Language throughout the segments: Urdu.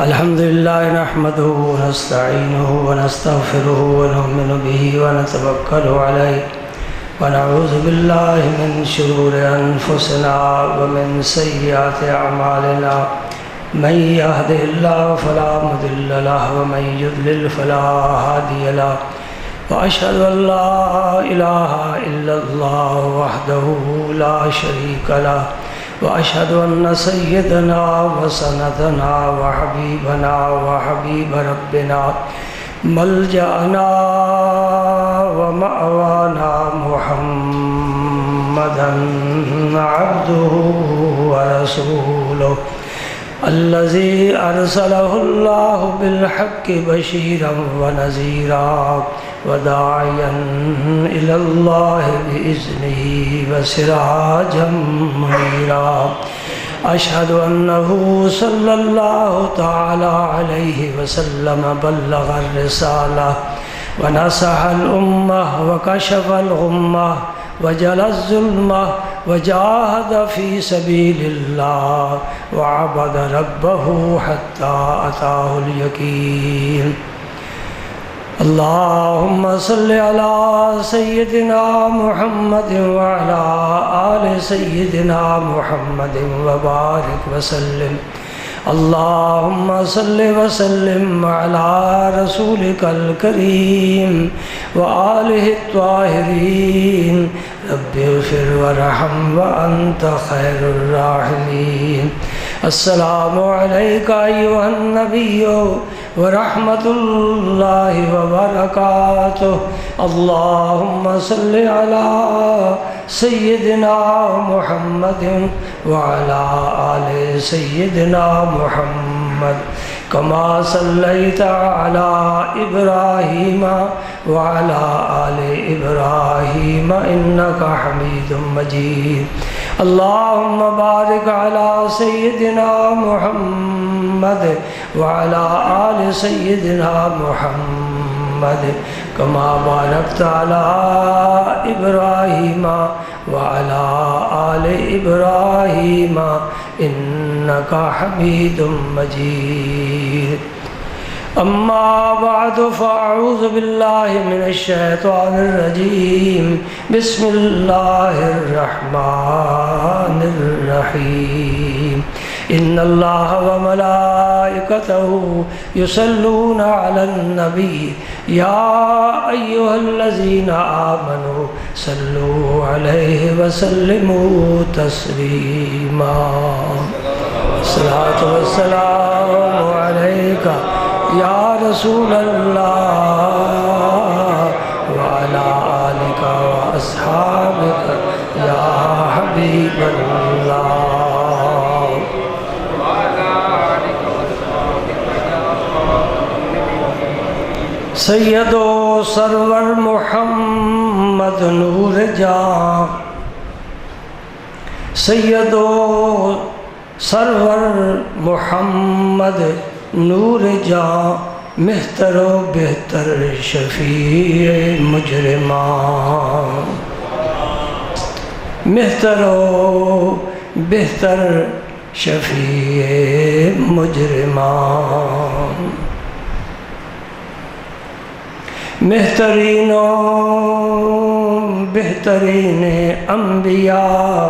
الحمد لله نحمده ونستعينه ونستغفره ونؤمن به ونتوكل عليه ونعوذ بالله من شرور أنفسنا ومن سيئات أعمالنا من يهده الله فلا مضل له ومن يضلل فلا هادي له وأشهد أن لا إله إلا الله وحده لا شريك له وأشهد أن سيدنا وسندنا وحبيبنا وحبيب ربنا ملجأنا ومأوانا محمدا عبده ورسوله الذي أرسله الله بالحق بشيرا ونذيرا وداعيا إلى الله بإذنه وسراجا منيرا أشهد أنه صلى الله تعالى عليه وسلم بلغ الرسالة ونصح الأمة وكشف الغمة وجلى الظلمة وجاهد في سبيل الله وعبد ربه حتى أتاه اليقين اللهم صل على سيدنا محمد وعلى آل سيدنا محمد وبارك وسلم اللهم صل وسلم على رسولك الكريم وآله الطاهرين رب اغفر وارحم وأنت خير الراحمين السلام عليك أيها النبي ورحمة الله وبركاته اللهم صل على سيدنا محمد وعلى آل سيدنا محمد كما صليت على إبراهيم وعلى آل إبراهيم إنك حميد مجيد اللهم بارك على سيدنا محمد وعلى آل سيدنا محمد كما باركت على إبراهيم وعلى آل إبراهيم إنك حميد مجيد أما بعد فأعوذ بالله من الشيطان الرجيم بسم الله الرحمن الرحيم إن الله وملائكته يصلون على النبي يا أيها الذين آمنوا صلوا عليه وسلموا تسليما الصلاة والسلام عليك يا رسول الله وعلى آلك وأصحابك يا حبيب الله سید و سرور محمد نور جاں سید و سرور محمد نور جاں مہتر و بہتر شفیع مجرمان مہتر و بہتر شفیع مجرمان بہترین و بہترین انبیاء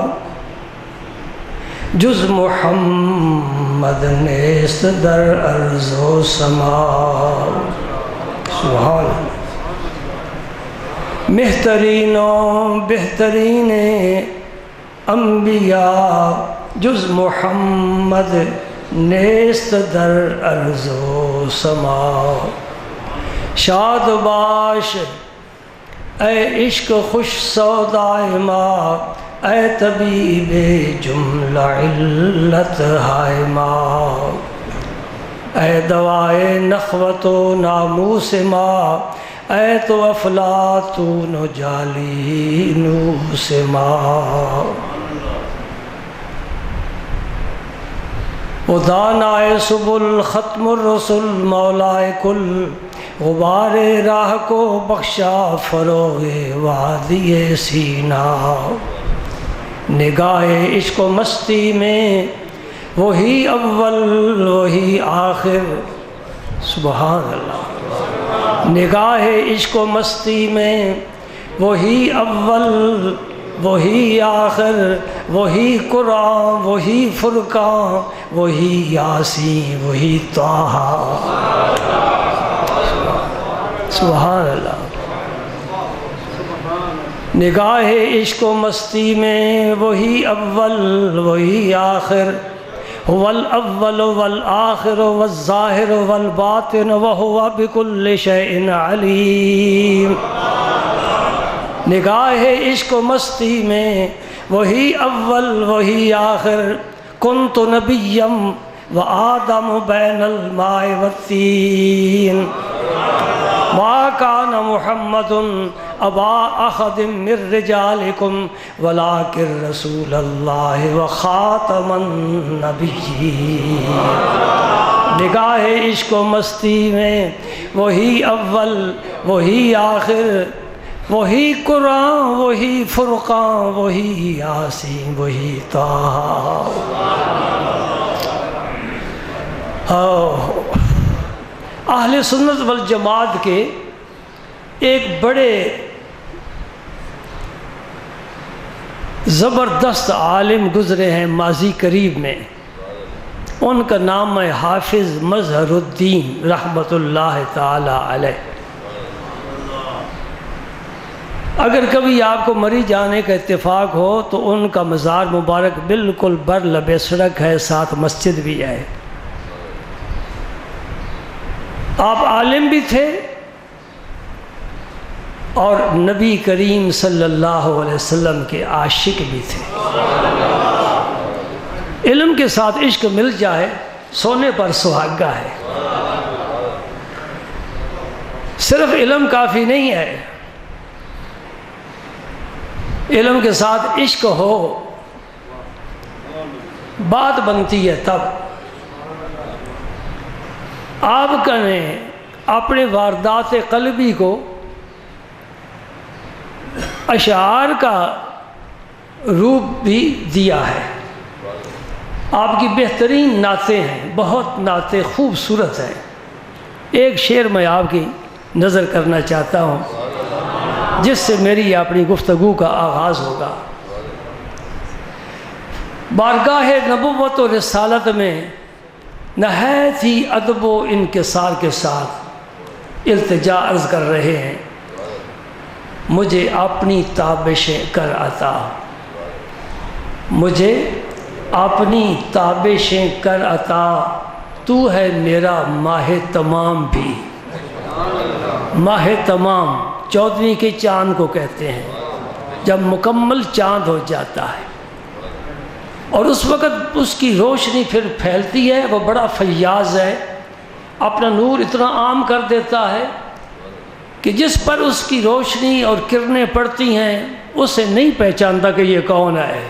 جز محمد نیست در ارض و سما سبحان اللہ بہترین و بہترین انبیاء جز محمد نیست در ارض و سما شاد باش اے عشق خوش سودائے ماں اے طبیب جملہ علت ہائے ماں اے دوائے نخوت و ناموس ماں اے تو افلاطون و جالینوس ماں و دانائے سبل ختم الرسل مولائے کل غبار راہ کو بخشا فروغ وادی سینہ نگاہ عشق و مستی میں وہی اول وہی آخر آخر، سبحان اللہ، نگاہ عشق و مستی میں وہی اول وہی آخر، وہی قرآن وہی فرقان وہی یاسین وہی طٰہٰ، سبحان اللہ۔ نگاہ عشق و مستی میں وہی اول وہی آخر، هو الاول والآخر والظاہر والباطن وهو بكل شيء علیم۔ نگاہ عشق و مستی میں وہی اول وہی آخر، کنت نبیم وآدم بین الماء والطین، ما کان محمد ابا احد من رجالکم ولکن رسول اللہ وخاتم النبیین۔ نگاہ عشق و مستی میں وہی اول وہی آخر، وہی قرآن وہی فرقان وہی یاسین وہی طٰہٰ۔ اہل سنت والجماعت کے ایک بڑے زبردست عالم گزرے ہیں ماضی قریب میں، ان کا نام ہے حافظ مظہر الدین رحمۃ اللہ تعالی علیہ۔ اگر کبھی آپ کو مری جانے کا اتفاق ہو تو ان کا مزار مبارک بالکل بر لب سڑک ہے، ساتھ مسجد بھی ہے۔ آپ عالم بھی تھے اور نبی کریم صلی اللہ علیہ وسلم کے عاشق بھی تھے۔ علم کے ساتھ عشق مل جائے سونے پر سہاگا ہے۔ صرف علم کافی نہیں ہے، علم کے ساتھ عشق ہو بات بنتی ہے تب۔ آپ نے اپنے واردات قلبی کو اشعار کا روپ بھی دیا ہے۔ آپ کی بہترین نعتیں ہیں، بہت نعتیں خوبصورت ہیں۔ ایک شعر میں آپ کی نظر کرنا چاہتا ہوں جس سے میری اپنی گفتگو کا آغاز ہوگا۔ بارگاہ نبوت و رسالت میں نہایت ہی ادب و انکسار کے ساتھ التجا عرض کر رہے ہیں، مجھے اپنی تابشیں کر عطا، مجھے اپنی تابشیں کر عطا، تو ہے میرا ماہ تمام بھی۔ ماہ تمام 14ویں کے چاند کو کہتے ہیں، جب مکمل چاند ہو جاتا ہے اور اس وقت اس کی روشنی پھر پھیلتی ہے، وہ بڑا فیاض ہے، اپنا نور اتنا عام کر دیتا ہے کہ جس پر اس کی روشنی اور کرنیں پڑتی ہیں اسے نہیں پہچانتا کہ یہ کون ہے۔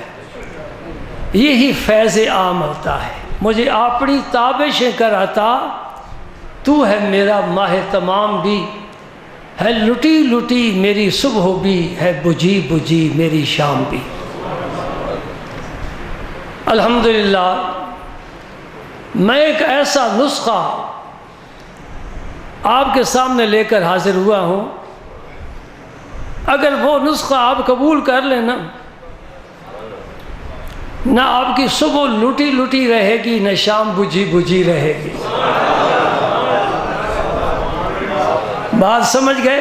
یہی فیض عام ہوتا ہے۔ مجھے اپنی تابشیں کر عطا، تو ہے میرا ماہ تمام بھی، ہے لٹی لٹی میری صبح بھی، ہے بجھی بجھی میری شام بھی۔ الحمدللہ میں ایک ایسا نسخہ آپ کے سامنے لے کر حاضر ہوا ہوں، اگر وہ نسخہ آپ قبول کر لیں نہ آپ کی صبح لٹی لٹی رہے گی، نہ شام بجھی بجھی رہے گی۔ بات سمجھ گئے؟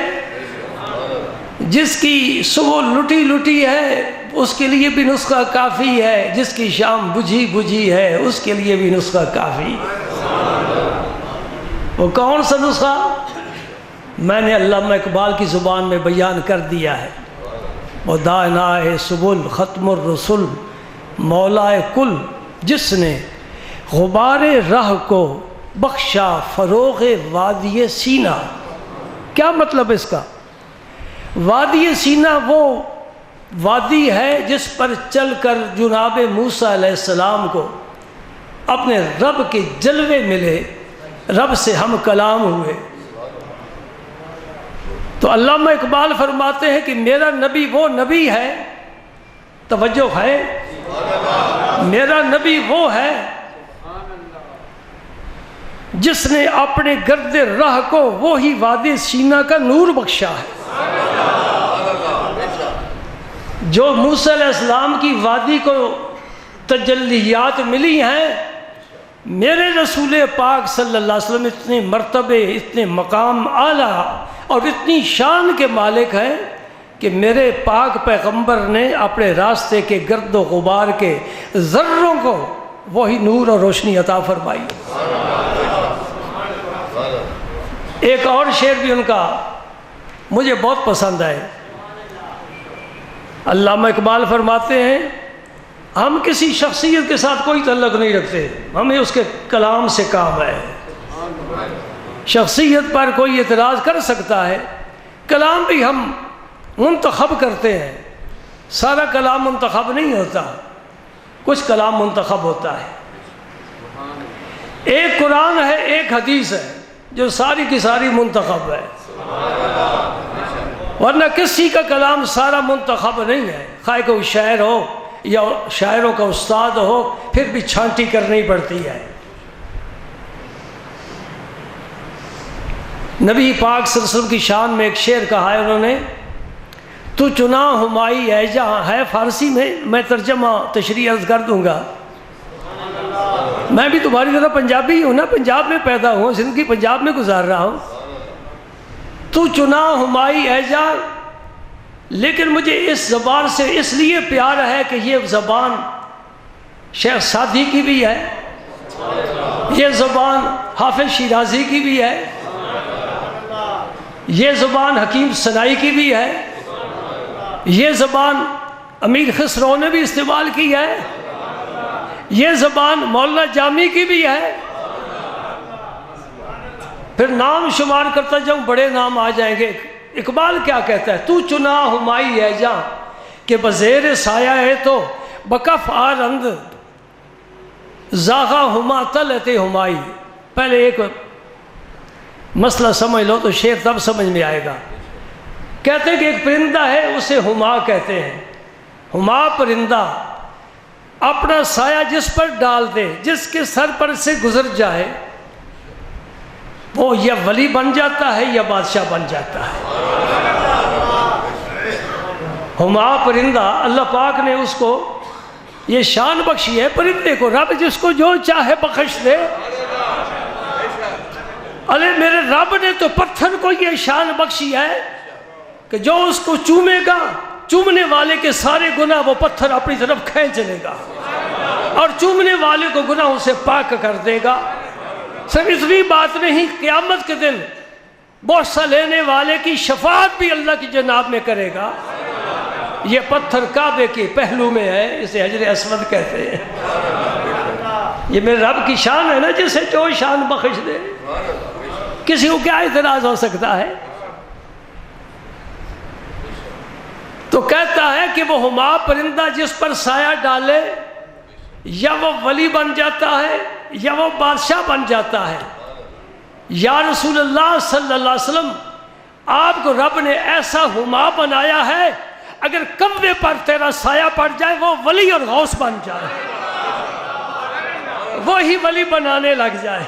جس کی صبح لٹی لٹی ہے اس کے لیے بھی نسخہ کافی ہے، جس کی شام بجھی بجھی ہے اس کے لیے بھی نسخہ کافی ہے۔ وہ کون سا نسخہ؟ میں نے علامہ اقبال کی زبان میں بیان کر دیا ہے۔ وہ دانائے سبل ختم الرسل مولائے کل، جس نے غبار راہ کو بخشا فروغ وادی سینہ۔ کیا مطلب اس کا؟ وادی سینہ وہ وادی ہے جس پر چل کر جناب موسیٰ علیہ السلام کو اپنے رب کے جلوے ملے، رب سے ہم کلام ہوئے۔ تو علامہ اقبال فرماتے ہیں کہ میرا نبی وہ نبی ہے، توجہ ہے، میرا نبی وہ ہے جس نے اپنے گرد راہ کو وہی وادی سینا کا نور بخشا ہے۔ جو موسیٰ علیہ السلام کی وادی کو تجلیات ملی ہیں، میرے رسول پاک صلی اللہ علیہ وسلم اتنے مرتبے، اتنے مقام اعلیٰ اور اتنی شان کے مالک ہیں کہ میرے پاک پیغمبر نے اپنے راستے کے گرد و غبار کے ذروں کو وہی نور اور روشنی عطا فرمائی۔ ایک اور شعر بھی ان کا مجھے بہت پسند ہے۔ علامہ اقبال فرماتے ہیں، ہم کسی شخصیت کے ساتھ کوئی تعلق نہیں رکھتے، ہمیں اس کے کلام سے کام ہے۔ شخصیت پر کوئی اعتراض کر سکتا ہے، کلام بھی ہم منتخب کرتے ہیں، سارا کلام منتخب نہیں ہوتا، کچھ کلام منتخب ہوتا ہے۔ ایک قرآن ہے، ایک حدیث ہے جو ساری کی ساری منتخب ہے، ورنہ کسی کا کلام سارا منتخب نہیں ہے، خواہ کوئی شاعر ہو یا شاعروں کا استاد ہو، پھر بھی چھانٹی کرنی پڑتی ہے۔ نبی پاک صلی اللہ علیہ وسلم کی شان میں ایک شعر کہا ہے انہوں نے، تو چنا ہمائی ہے جہاں، ہے فارسی میں ترجمہ تشریح عرض کر دوں گا۔ میں بھی تمہاری طرح پنجابی ہوں نا، پنجاب میں پیدا ہوں، زندگی پنجاب میں گزار رہا ہوں۔ تو چنا ہمائی ہے جہاں، لیکن مجھے اس زبان سے اس لیے پیار ہے کہ یہ زبان شیخ سعدی کی بھی ہے، یہ زبان حافظ شیرازی کی بھی ہے، یہ زبان حکیم صنائی کی بھی ہے، یہ زبان امیر خسرو نے بھی استعمال کی ہے، یہ زبان مولانا جامی کی بھی ہے۔ پھر نام شمار کرتا جاؤں بڑے نام آ جائیں گے۔ اقبال کیا کہتا ہے، تو چنا ہمائی ہے جہاں کہ بزیر سایہ ہے تو بکف آرند زاغا ہما تلت ہمائی۔ پہلے ایک مسئلہ سمجھ لو تو شعر تب سمجھ میں آئے گا۔ کہتے ہیں کہ ایک پرندہ ہے، اسے ہما کہتے ہیں۔ ہما پرندہ اپنا سایہ جس پر ڈال دے، جس کے سر پر سے گزر جائے، وہ یا ولی بن جاتا ہے یا بادشاہ بن جاتا ہے۔ ہما پرندہ، اللہ پاک نے اس کو یہ شان بخشی ہے، پرندے کو رب جس کو جو چاہے بخش دے۔ ارے میرے رب نے تو پتھر کو یہ شان بخشی ہے کہ جو اس کو چومے گا، چومنے والے کے سارے گناہ وہ پتھر اپنی طرف کھینچ لے گا اور چومنے والے کو گناہوں سے پاک کر دے گا۔ صرف اتنی بات نہیں، قیامت کے دن بوسہ لینے والے کی شفاعت بھی اللہ کی جناب میں کرے گا۔ یہ پتھر کعبے کے پہلو میں ہے، اسے حجر اسود کہتے ہیں۔ یہ میرے رب کی شان ہے نا، جسے جو شان بخش دے، کسی کو کیا اعتراض ہو سکتا ہے؟ تو کہتا ہے کہ وہ ہما پرندہ جس پر سایہ ڈالے، یا وہ ولی بن جاتا ہے یا وہ بادشاہ بن جاتا ہے۔ یا رسول اللہ صلی اللہ علیہ وسلم، آپ کو رب نے ایسا ہما بنایا ہے، اگر کمرے پر تیرا سایہ پڑ جائے وہ ولی اور غوث بن جائے، وہی ولی بنانے لگ جائے۔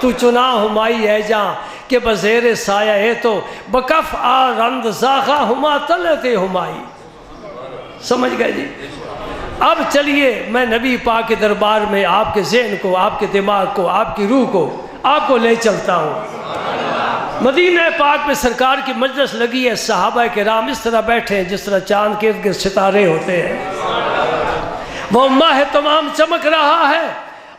تو چنا ہمائی ہے جہاں کہ بزیر سایہ ہے تو بکف آرند زاغا ہما تلت ہمائی۔ سمجھ گئے جی؟ اب چلیے میں نبی پاک کے دربار میں آپ کے ذہن کو، آپ کے دماغ کو، آپ کی روح کو، آپ کو لے چلتا ہوں۔ مدینہ پاک میں سرکار کی مجلس لگی ہے، صحابہ کرام اس طرح بیٹھے ہیں جس طرح چاند کے ارد گرد ستارے ہوتے ہیں۔ وہ ماہ تمام چمک رہا ہے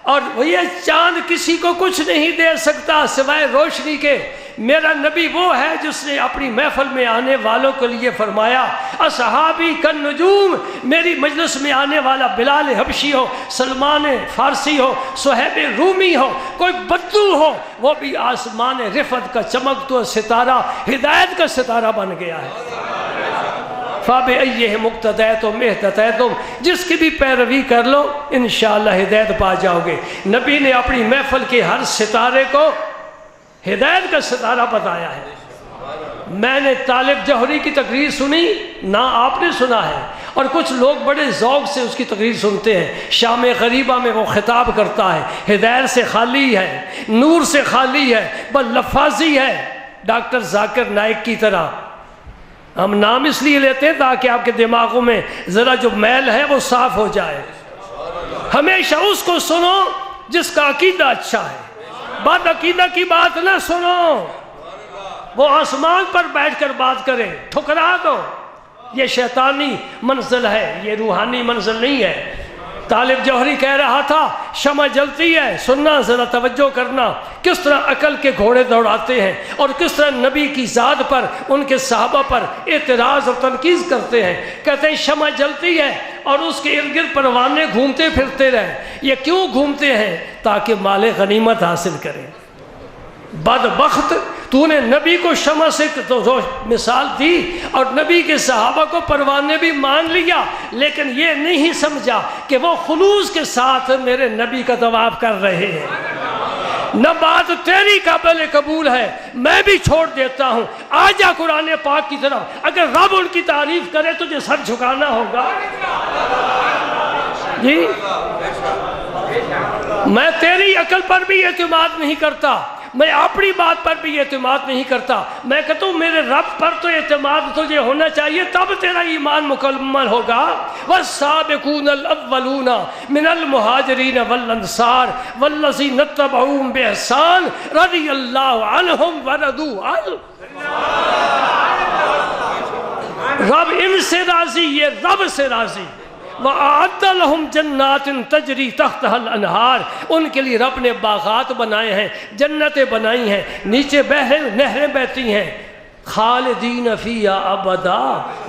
اور یہ چاند کسی کو کچھ نہیں دے سکتا سوائے روشنی کے۔ میرا نبی وہ ہے جس نے اپنی محفل میں آنے والوں کے لیے فرمایا، اصحابی کن نجوم، میری مجلس میں آنے والا بلال حبشی ہو، سلمان فارسی ہو، صہیب رومی ہو، کوئی بدو ہو، وہ بھی آسمان رفعت کا چمکتا ستارہ، ہدایت کا ستارہ بن گیا ہے۔ فَبِأَيِّهِمْ اقْتَدَيْتُمْ اهْتَدَيْتُمْ، جس کی بھی پیروی کر لو انشاءاللہ ہدایت پا جاؤ گے۔ نبی نے اپنی محفل کے ہر ستارے کو ہدایت کا ستارہ بتایا ہے۔ میں نے طالب جوہری کی تقریر سنی، نہ آپ نے سنا ہے، اور کچھ لوگ بڑے ذوق سے اس کی تقریر سنتے ہیں. شام غریبہ میں وہ خطاب کرتا ہے، ہدایت سے خالی ہے، نور سے خالی ہے، بس لفاظی ہے. ڈاکٹر ذاکر نائک کی طرح. ہم نام اس لیے لیتے ہیں تاکہ آپ کے دماغوں میں ذرا جو میل ہے وہ صاف ہو جائے. ہمیشہ اس کو سنو جس کا عقیدہ اچھا ہے، بد عقیدہ کی بات نہ سنو. وہ آسمان پر بیٹھ کر بات کرے، ٹھکرا دو. یہ شیطانی منزل ہے، یہ روحانی منزل نہیں ہے. طالب جوہری کہہ رہا تھا شمع جلتی ہے، سننا ذرا توجہ کرنا، کس طرح عقل کے گھوڑے دوڑاتے ہیں اور کس طرح نبی کی ذات پر، ان کے صحابہ پر اعتراض اور تنقید کرتے ہیں. کہتے ہیں شمع جلتی ہے اور اس کے ارد گرد پروانے گھومتے پھرتے رہے. یہ کیوں گھومتے ہیں؟ تاکہ مال غنیمت حاصل کریں. بدبخت، تو نے نبی کو شمع سے تو مثال دی اور نبی کے صحابہ کو پروانے بھی مان لیا، لیکن یہ نہیں سمجھا کہ وہ خلوص کے ساتھ میرے نبی کا طواف کر رہے ہیں. نہ بات تیری قابل قبول ہے، میں بھی چھوڑ دیتا ہوں. آ جا قرآن پاک کی طرف. اگر رب ان کی تعریف کرے تجھے سر جھکانا ہوگا. جی میں تیری عقل پر بھی اعتماد نہیں کرتا، میں اپنی بات پر بھی اعتماد نہیں کرتا. میں کہتا ہوں میرے رب پر تو اعتماد تجھے ہونا چاہیے، تب تیرا ایمان مکمل ہوگا. والسابقون الاولون من المہاجرین والانصار والذین اتبعوہم بإحسان رضی اللہ عنہم ورضوا عنہ. رب ان سے راضی، یہ رب سے راضی. وَأَعَدَّ لَهُمْ جَنَّاتٍ تَجْرِي تَحْتَهَا الْأَنْهَارِ. ان کے لیے رب نے باغات بنائے ہیں، جنتیں بنائی ہیں، نیچے نہریں بہتی ہیں. خالدین فیہا ابدا.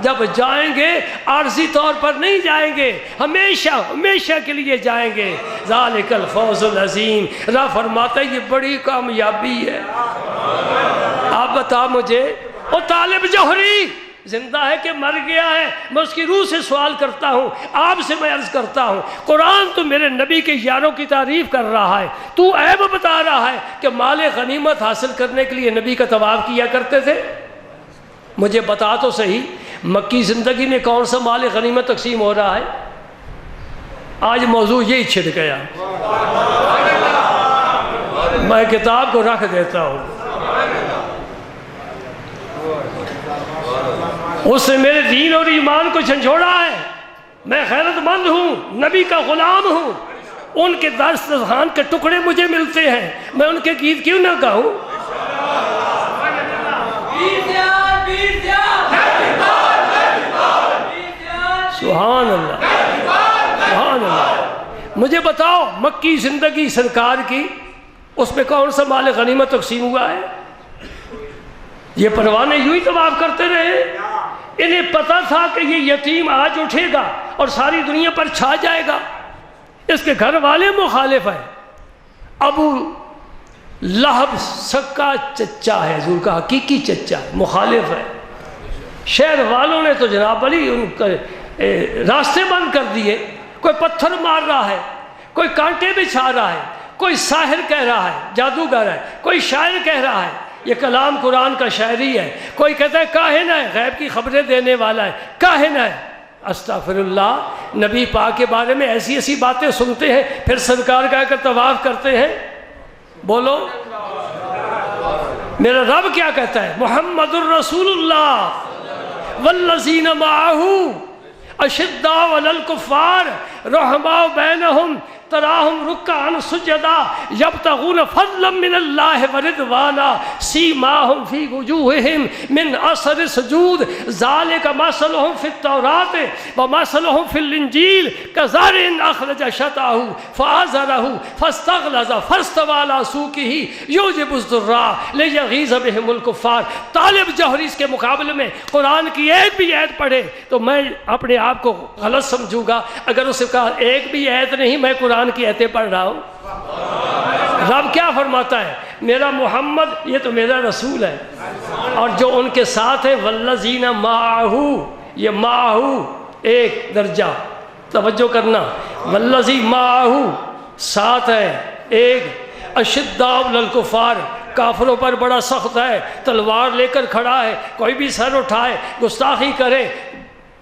جب جائیں گے عارضی طور پر نہیں جائیں گے، ہمیشہ ہمیشہ کے لیے جائیں گے. ذالک الفوز العظیم. رب فرماتا ہے یہ بڑی کامیابی ہے. آپ بتا مجھے، وہ طالب جوہری زندہ ہے کہ مر گیا ہے؟ میں اس کی روح سے سوال کرتا ہوں، آپ سے میں عرض کرتا ہوں. قرآن تو میرے نبی کے یاروں کی تعریف کر رہا ہے، تو عیب بتا رہا ہے کہ مال غنیمت حاصل کرنے کے لیے نبی کا طواف کیا کرتے تھے. مجھے بتا تو صحیح مکی زندگی میں کون سا مال غنیمت تقسیم ہو رہا ہے؟ آج موضوع یہی چھڑ گیا. میں کتاب کو رکھ دیتا ہوں. اس نے میرے دین اور ایمان کو جھنجھوڑا ہے. میں غیرت مند ہوں، نبی کا غلام ہوں. ان کے دسترخوان کے ٹکڑے مجھے ملتے ہیں، میں ان کے گیت کیوں نہ گاؤں؟ سبحان اللہ، سبحان اللہ. مجھے بتاؤ مکی زندگی سرکار کی، اس میں کون سا مال غنیمت تقسیم ہوا ہے؟ یہ پروانے یوں ہی طواف کرتے رہے. انہیں پتا تھا کہ یہ یتیم آج اٹھے گا اور ساری دنیا پر چھا جائے گا. اس کے گھر والے مخالف ہیں. ابو لہب سکا چچا ہے، حضور کا حقیقی چچا ہے، مخالف ہے. شہر والوں نے تو جناب علی ان کے راستے بند کر دیے. کوئی پتھر مار رہا ہے، کوئی کانٹے بچھا رہا ہے، کوئی ساحر کہہ رہا ہے، جادوگر ہے، کوئی شاعر کہہ رہا ہے یہ کلام قرآن کا شاعری ہے. کوئی کہتا ہے کاہن ہے، غیب کی خبریں دینے والا ہے، کاہن ہے. استغفر اللہ. نبی پاک کے بارے میں ایسی ایسی باتیں سنتے ہیں، پھر سرکار کا کر طواف کرتے ہیں. بولو میرا رب کیا کہتا ہے؟ محمد الرسول اللہ والذین معہ اشداء علی الکفار رحماء بینہم تراہم رکعا سجدا یبتغون فضلا من اللہ ورضوانا سیماہم فی وجوہہم من اثر السجود ذالک مثلہم فی التوراۃ ومثلہم فی الانجیل کزرع اخرج شطأہ فآزرہ فاستغلظ فاستوى علی سوقہ یعجب الزراع لیغیظ بہم الکفار. طالب جوہری اس کے مقابلے میں قرآن کی ایک بھی آیت پڑھے تو میں اپنے آپ کو غلط سمجھوں گا اگر اسے کہا ایک بھی آیت نہیں، میں قرآن کی آیتیں پڑھ رہا ہوں. رب کیا فرماتا ہے؟ میرا محمد یہ تو میرا رسول ہے، اور جو ان کے ساتھ ہے والذین معہ، یہ معہ ایک درجہ، توجہ کرنا، والذی معہ ساتھ ہے ایک، اشداء علی الکفار کافروں پر بڑا سخت ہے، تلوار لے کر کھڑا ہے، کوئی بھی سر اٹھائے گستاخی کرے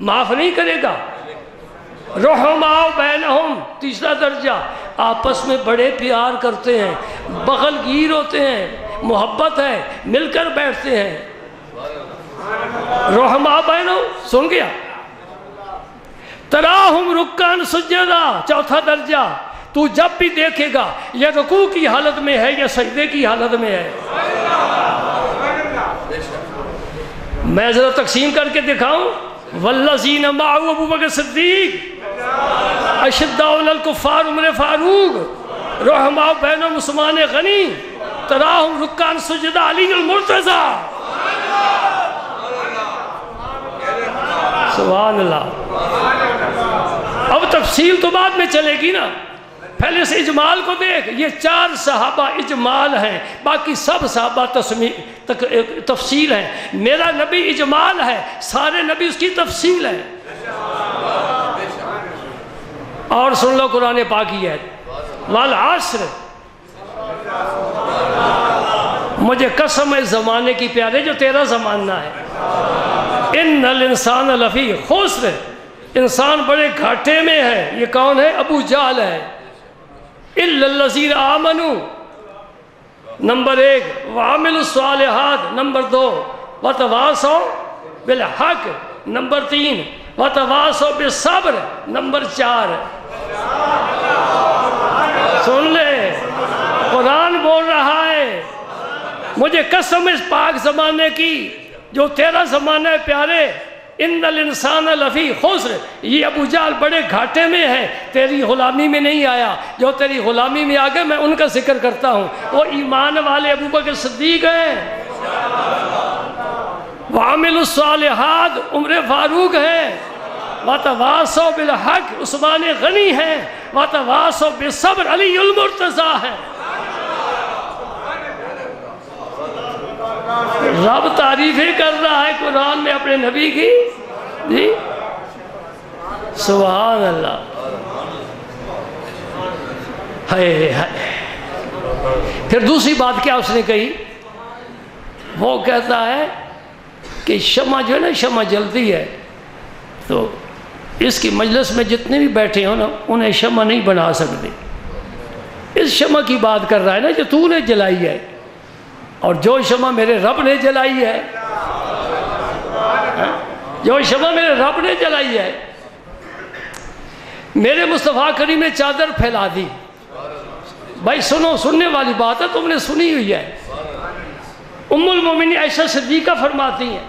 معاف نہیں کرے گا. رحماء بینہم، تیسرا درجہ، آپس میں بڑے پیار کرتے ہیں، بغل گیر ہوتے ہیں، محبت ہے، مل کر بیٹھتے ہیں۔ رحماء بینہم، سن گیا؟ تراہم رکعن سجدا، چوتھا درجہ، تو جب بھی دیکھے گا یا رکوع کی حالت میں ہے یا سجدے کی حالت میں ہے۔ میں ذرا تقسیم کر کے دکھاؤں، والذین معه ابو بکر صدیق، اشداء علی الکفار عمر فاروق، رحماء بینہم عثمان غنی، تراہم رکعن سجدا علی المرتضی۔ سبحان اللہ۔ اب تفصیل تو بعد میں چلے گی نا، پہلے اس اجمال کو دیکھ، یہ 4 صحابہ اجمال ہیں، باقی سب صحابہ تفصیل ہیں۔ میرا نبی اجمال ہے، سارے نبی اس کی تفصیل ہے۔ اور سن لو قرآن پاک کی ہے، والعصر، مجھے قسم ہے زمانے کی پیارے جو تیرا زمانہ ہے، ان الانسان لفی خسر، انسان بڑے گھاٹے میں ہے۔ یہ کون ہے؟ ابو جہل ہے۔ الا الذین آمنوا، نمبر 1، وعملوا الصالحات، نمبر 2، وتواصوا بالحق، نمبر 3، وتواصوا بالصبر، نمبر 4۔ سن لے، قرآن بول رہا ہے، مجھے قسم اس پاک زمانے کی جو تیرا زمانہ ہے پیارے، ان الانسان لفی خسر، یہ ابو جہل بڑے گھاٹے میں ہے، تیری غلامی میں نہیں آیا۔ جو تیری غلامی میں آ گئے میں ان کا ذکر کرتا ہوں، وہ ایمان والے ابو بکر صدیق ہیں، وعملوا الصالحات عمر فاروق ہیں، وتواصوا بالحق عثمان غنی ہیں، وتواصوا بالصبر علی المرتضی ہے۔ رب تعریفیں کر رہا ہے قرآن میں اپنے نبی کی، جی سبحان اللہ۔ پھر دوسری بات کیا اس نے کہی؟ وہ کہتا ہے کہ شمع جو ہے نا، شمع جلتی ہے تو اس کی مجلس میں جتنے بھی بیٹھے ہوں نا انہیں شمع نہیں بنا سکتے۔ اس شمع کی بات کر رہا ہے نا جو تو نے جلائی ہے، اور جو شمع میرے رب نے جلائی ہے، جو شمع میرے رب نے جلائی ہے، میرے مصطفیٰ کریم نے چادر پھیلا دی۔ بھائی سنو، سننے والی بات ہے، تم نے سنی ہوئی ہے۔ ام المومنین عائشہ صدیقہ فرماتی ہیں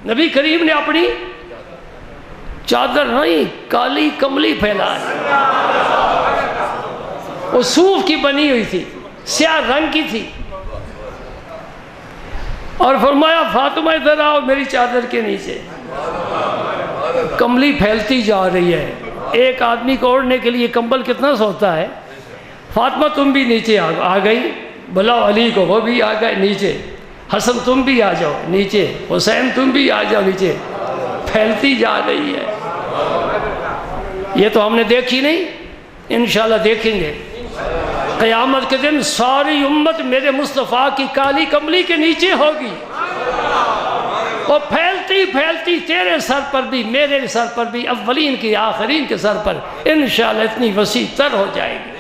نبی کریم نے اپنی چادر نہیں کالی کملی پھیلا دی، وہ صوف کی بنی ہوئی تھی، سیاہ رنگ کی تھی، اور فرمایا فاطمہ ادھر آؤ میری چادر کے نیچے۔ کملی پھیلتی جا رہی ہے، ایک آدمی کو اوڑھنے کے لیے کمبل کتنا سوتا ہے۔ فاطمہ تم بھی نیچے آ گئی، بلاؤ علی کو، وہ بھی آ گئے نیچے، حسن تم بھی آ جاؤ نیچے، حسین تم بھی آ جاؤ نیچے، پھیلتی جا رہی ہے۔ یہ تو ہم نے دیکھی نہیں، انشاءاللہ دیکھیں گے۔ قیامت کے دن ساری امت میرے مصطفیٰ کی کالی کملی کے نیچے ہوگی، وہ پھیلتی پھیلتی تیرے سر پر بھی، میرے سر پر بھی، اولین کی آخرین کے سر پر انشاءاللہ اتنی وسیع تر ہو جائے گی۔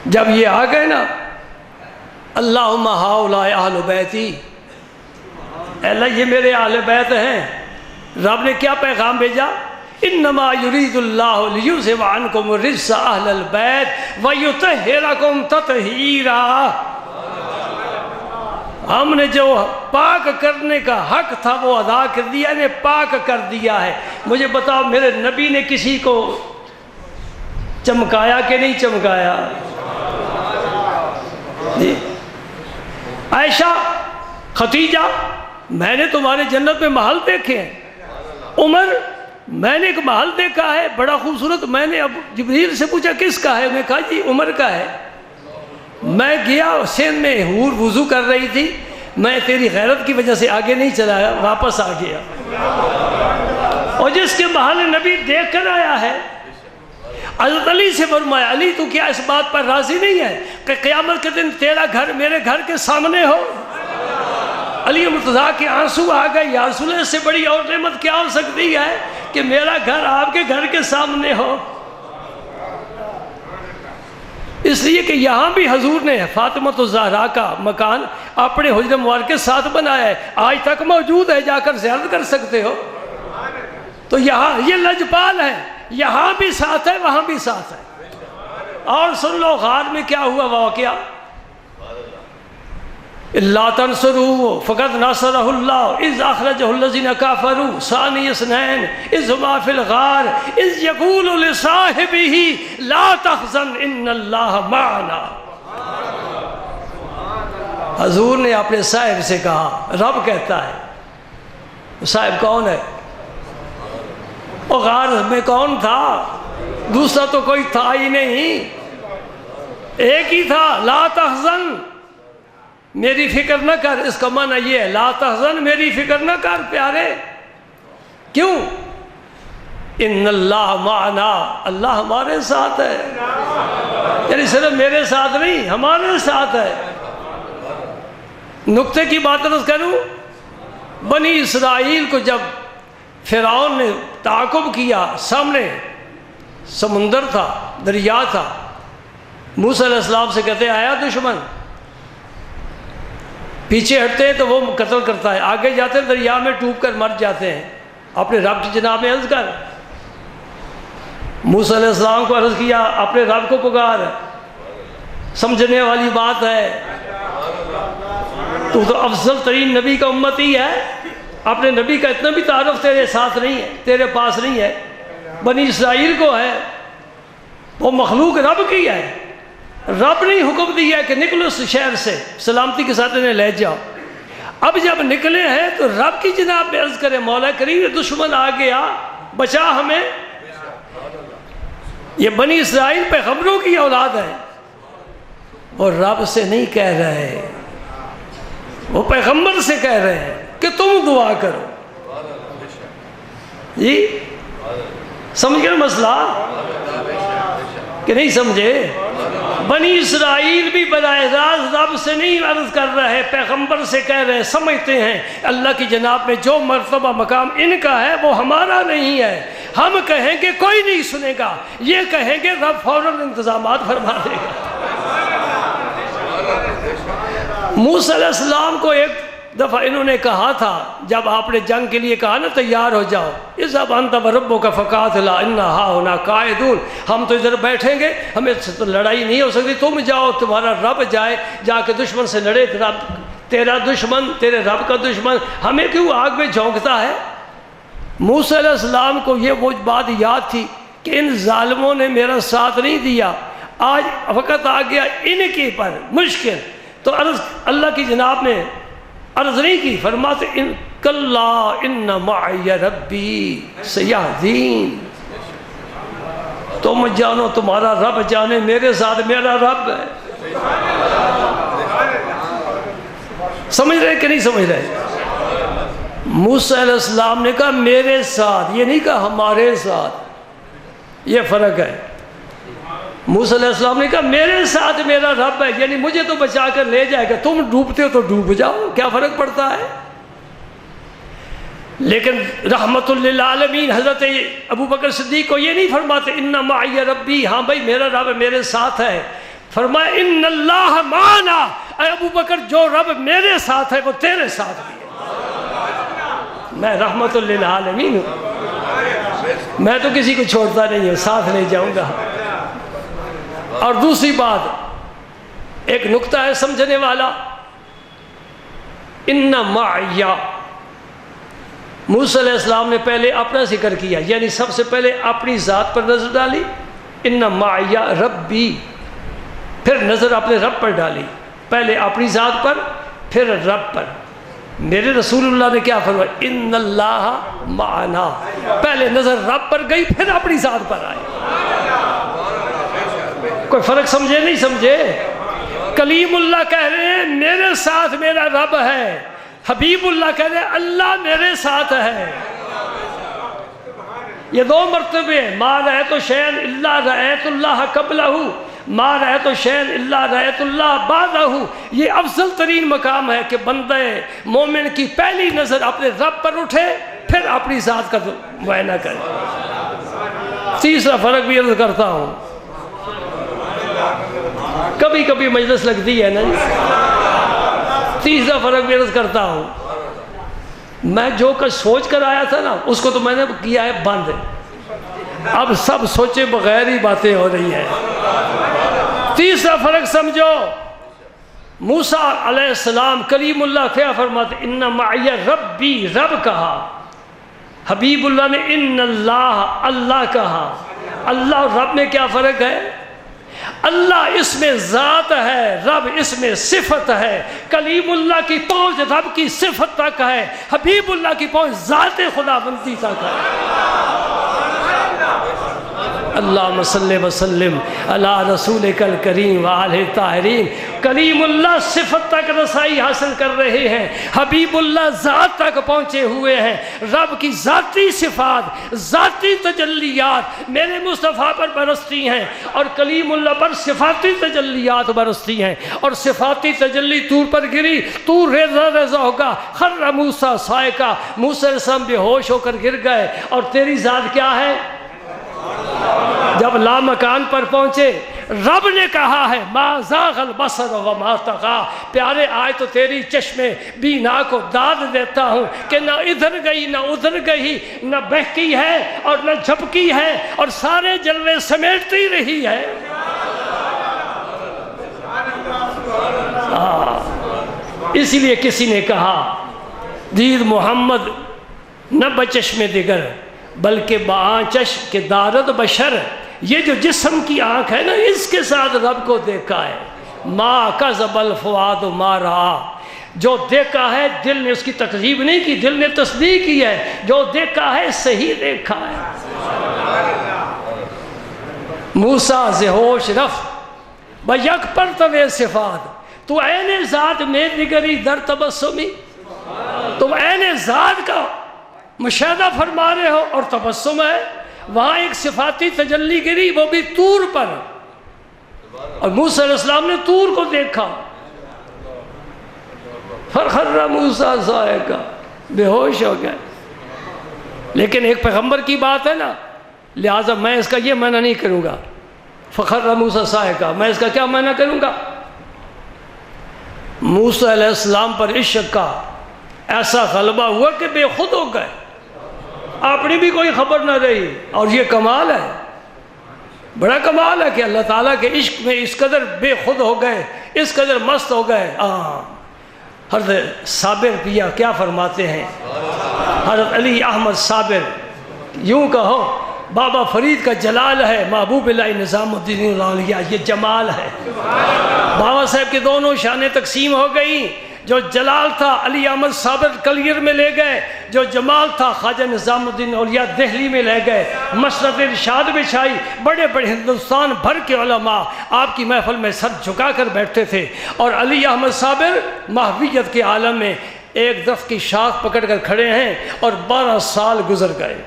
جب یہ آ گئے نا، اللہم ہؤلاء اہل بیتی، اے اللہ یہ میرے اہل بیت ہیں۔ رب نے کیا پیغام بھیجا؟ انما یرید اللہ لیذھب عنکم الرجس اہل البیت ویطہرکم تطہیرا۔ ہم نے جو پاک کرنے کا حق تھا وہ ادا کر دیا، انہیں پاک کر دیا ہے۔ مجھے بتاؤ میرے نبی نے کسی کو چمکایا کہ نہیں چمکایا؟ عائشہ، خدیجہ، میں نے تمہارے جنت میں محل دیکھے ہیں۔ عمر، میں نے ایک محل دیکھا ہے بڑا خوبصورت، میں نے اب جبریل سے پوچھا کس کا ہے، میں کہا جی عمر کا ہے۔ میں گیا سین میں، حور وضو کر رہی تھی، میں تیری غیرت کی وجہ سے آگے نہیں چلا، واپس آ گیا۔ اور جس کے محل نبی دیکھ کر آیا ہے، حضرت علی سے فرمایا علی تو کیا اس بات پر راضی نہیں ہے کہ قیامت کے دن تیرا گھر میرے گھر کے سامنے ہو؟ علی مرتضیٰ کے آنسو آ گئے، یا رسول اللہ، اس سے بڑی اور نعمت کیا ہو سکتی ہے؟ کہ میرا گھر آپ کے گھر کے سامنے ہو. اس لیے کہ یہاں بھی حضور نے فاطمہ الزہرا کا مکان اپنے حجر مبارک کے ساتھ بنایا ہے، آج تک موجود ہے، جا کر زیارت کر سکتے ہو. تو یہاں یہ لجپال ہے، یہاں بھی ساتھ ہے، وہاں بھی ساتھ ہے. اور سن لو غار میں کیا ہوا واقعہ. الا تنصروا فقد نصرہ اللہ اذ اخرجہ الذین کفروا ثانی اثنین اذ ہما فی الغار اذ یقول لصاحبہ لا تحزن ان اللہ معنا. حضور نے اپنے صاحب سے کہا، رب کہتا ہے. صاحب کون ہے؟ وہ غار میں کون تھا؟ دوسرا تو کوئی تھا ہی نہیں، ایک ہی تھا. لا تحزن، میری فکر نہ کر. اس کا معنی یہ ہے لا تحزن، میری فکر نہ کر پیارے. کیوں؟ ان اللہ معنا، اللہ ہمارے ساتھ ہے. یعنی صرف میرے ساتھ نہیں، ہمارے ساتھ ہے. نقطے کی بات عرض کروں، بنی اسرائیل کو جب فرعون نے تعاقب کیا، سامنے سمندر تھا، دریا تھا، موسیٰ علیہ السلام سے کہتے آیا دشمن، پیچھے ہٹتے ہیں تو وہ قتل کرتا ہے، آگے جاتے ہیں دریا میں ڈوب کر مر جاتے ہیں. اپنے رب کی جناب میں عرض کر. موسیٰ علیہ السلام کو عرض کیا اپنے رب کو پکار، سمجھنے والی بات ہے. تو افضل ترین نبی کا امتی ہے، اپنے نبی کا اتنا بھی تعارف تیرے ساتھ نہیں ہے، تیرے پاس نہیں ہے. بنی اسرائیل کو ہے، وہ مخلوق رب کی ہے. رب نے حکم دیا ہے کہ نکلو اس شہر سے، سلامتی کے ساتھ انہیں لے جاؤ. اب جب نکلے ہیں تو رب کی جناب میں عرض کرے مولا کریم دشمن آ گیا، بچا ہمیں. یہ بنی اسرائیل پیغمبروں کی اولاد ہے، اور رب سے نہیں کہہ رہے، وہ پیغمبر سے کہہ رہے ہیں کہ تم دعا کرو. جی سمجھ گئے مسئلہ کہ نہیں سمجھے؟ بنی اسرائیل بھی براہ راست رب سے نہیں عرض کر رہے، پیغمبر سے کہہ رہے. سمجھتے ہیں اللہ کی جناب میں جو مرتبہ مقام ان کا ہے وہ ہمارا نہیں ہے. ہم کہیں گے کوئی نہیں سنے گا، یہ کہیں گے رب فوراً انتظامات فرما دے گا. موسیٰ علیہ السلام کو ایک دفعہ انہوں نے کہا تھا، جب آپ نے جنگ کے لیے کہا نا تیار ہو جاؤ، اذهب انت وربك فقاتلا انا هاهنا قاعدون، ہم تو ادھر بیٹھیں گے، ہمیں تو لڑائی نہیں ہو سکتی، تم جاؤ، تمہارا رب جائے، جا کے دشمن سے لڑے. تیرا دشمن تیرے رب کا دشمن ہمیں کیوں آگ میں جھونکتا ہے؟ موسیٰ علیہ السلام کو یہ وہ بات یاد تھی کہ ان ظالموں نے میرا ساتھ نہیں دیا، آج وقت آ گیا ان کے پر مشکل. تو عرض اللہ کی جناب نے عرض نہیں کی، فرماتے ان کلا ان معی ربی سیہدین. تم جانو تمہارا رب جانے، میرے ساتھ میرا رب ہے. سمجھ رہے کہ نہیں سمجھ رہے؟ موسیٰ علیہ السلام نے کہا میرے ساتھ، یہ نہیں کہا ہمارے ساتھ، یہ فرق ہے. موسیٰ علیہ السلام نے کہا میرے ساتھ میرا رب ہے، یعنی مجھے تو بچا کر لے جائے گا، تم ڈوبتے ہو تو ڈوب جاؤ، کیا فرق پڑتا ہے. لیکن رحمت للعالمین حضرت ابو بکر صدیق کو یہ نہیں فرماتے ان معی ربی، ہاں بھائی میرا رب میرے ساتھ ہے. فرمایا ان اللہ معنا، اے ابو بکر جو رب میرے ساتھ ہے وہ تیرے ساتھ بھی ہے. میں رحمت للعالمین ہوں، میں تو کسی کو چھوڑتا نہیں ہوں، ساتھ لے جاؤں گا. اور دوسری بات، ایک نقطہ ہے سمجھنے والا، ان معی، موسیٰ علیہ السلام نے پہلے اپنا ذکر کیا، یعنی سب سے پہلے اپنی ذات پر نظر ڈالی، ان معی ربی، پھر نظر اپنے رب پر ڈالی، پہلے اپنی ذات پر پھر رب پر. میرے رسول اللہ نے کیا فرمایا؟ ان اللہ معنا، پہلے نظر رب پر گئی پھر اپنی ذات پر آئی. کوئی فرق سمجھے نہیں سمجھے؟ کلیم اللہ کہہ رہے ہیں میرے ساتھ میرا رب ہے، حبیب اللہ کہہ رہے ہیں اللہ میرے ساتھ ہے. یہ دو مرتبے ہیں، ما رأیت شیئا الا رأیت اللہ قبلہ، ما رأیت شیئا الا رأیت اللہ بعدہ. یہ افضل ترین مقام ہے کہ بندہ مومن کی پہلی نظر اپنے رب پر اٹھے پھر اپنی ذات کا معائنہ کریں۔ تیسرا فرق بھی عرض کرتا ہوں، کبھی کبھی مجلس لگتی ہے نا، تیسرا فرق بھی عرض کرتا ہوں، میں جو کچھ سوچ کر آیا تھا نا اس کو تو میں نے کیا ہے بند، اب سب سوچے بغیر ہی باتیں ہو رہی ہیں۔ تیسرا فرق سمجھو، موسیٰ علیہ السلام کلیم اللہ کیا فرماتے، ان معی ربی، رب کہا، حبیب اللہ نے ان اللہ، اللہ کہا۔ اللہ اور رب میں کیا فرق ہے؟ اللہ اس میں ذات ہے، رب اس میں صفت ہے۔ کلیم اللہ کی پہنچ رب کی صفت تک ہے، حبیب اللہ کی پہنچ ذات خداوندی تک ہے۔ اللہم صلی وسلم علی رسولک الکریم وآلہ الطاہرین۔ کلیم اللہ صفت تک رسائی حاصل کر رہے ہیں، حبیب اللہ ذات تک پہنچے ہوئے ہیں۔ رب کی ذاتی صفات، ذاتی تجلیات میرے مصطفیٰ پر برستی ہیں، اور کلیم اللہ پر صفاتی تجلیات برستی ہیں۔ اور صفاتی تجلی طور پر گری، طور ریزہ ریزہ ہوگا، خر موسیٰ صاعقہ، موسیٰ علیہ السلام بے ہوش ہو کر گر گئے۔ اور تیری ذات کیا ہے؟ جب لامکان پر پہنچے، رب نے کہا ہے ما زاغ البصر وما طغى، پیارے آئے تو تیری چشمے بینا کو داد دیتا ہوں کہ نہ ادھر گئی نہ ادھر گئی، نہ بہکی ہے اور نہ جھپکی ہے، اور سارے جلوے سمیٹتی رہی ہے۔ اسی لیے کسی نے کہا دید محمد نہ بچشم دیگر بلکہ بآنچش کے دارد بشر، یہ جو جسم کی آنکھ ہے نا اس کے ساتھ رب کو دیکھا ہے۔ ما کذب الفؤاد ما رأى، جو دیکھا ہے دل نے اس کی تکذیب نہیں کی، دل نے تصدیق کی ہے، جو دیکھا ہے صحیح دیکھا ہے۔ موسیٰ ز ہوش رفت بیک پرتو صفات، تو عین ذات میں نگری در تبسمی، تم عین ذات کا مشاہدہ فرما رہے ہو اور تبسم ہے۔ وہاں ایک صفاتی تجلی گری، وہ بھی طور پر، اور موسیٰ علیہ السلام نے طور کو دیکھا، فخر موسیٰ صاعقہ، بے ہوش ہو گئے۔ لیکن ایک پیغمبر کی بات ہے نا، لہٰذا میں اس کا یہ معنی نہیں کروں گا فخر موسیٰ صاعقہ، میں اس کا کیا معنی کروں گا؟ موسیٰ علیہ السلام پر عشق کا ایسا غلبہ ہوا کہ بے خود ہو گئے، اپنی بھی کوئی خبر نہ رہی۔ اور یہ کمال ہے، بڑا کمال ہے کہ اللہ تعالیٰ کے عشق میں اس قدر بے خود ہو گئے، اس قدر مست ہو گئے۔ حضرت صابر پیا کیا فرماتے ہیں، حضرت علی احمد صابر، یوں کہو بابا فرید کا جلال ہے محبوب اللہ نظام الدین الاولیاء، یہ جمال ہے۔ بابا صاحب کے دونوں شانیں تقسیم ہو گئی، جو جلال تھا علی احمد صابر کلیر میں لے گئے، جو جمال تھا خواجہ نظام الدین اولیاء دہلی میں لے گئے۔ مسند ارشاد بچھائی، بڑے بڑے ہندوستان بھر کے علماء آپ کی محفل میں سر جھکا کر بیٹھتے تھے، اور علی احمد صابر محویت کے عالم میں ایک درخت کی شاخ پکڑ کر کھڑے ہیں، اور 12 سال گزر گئے۔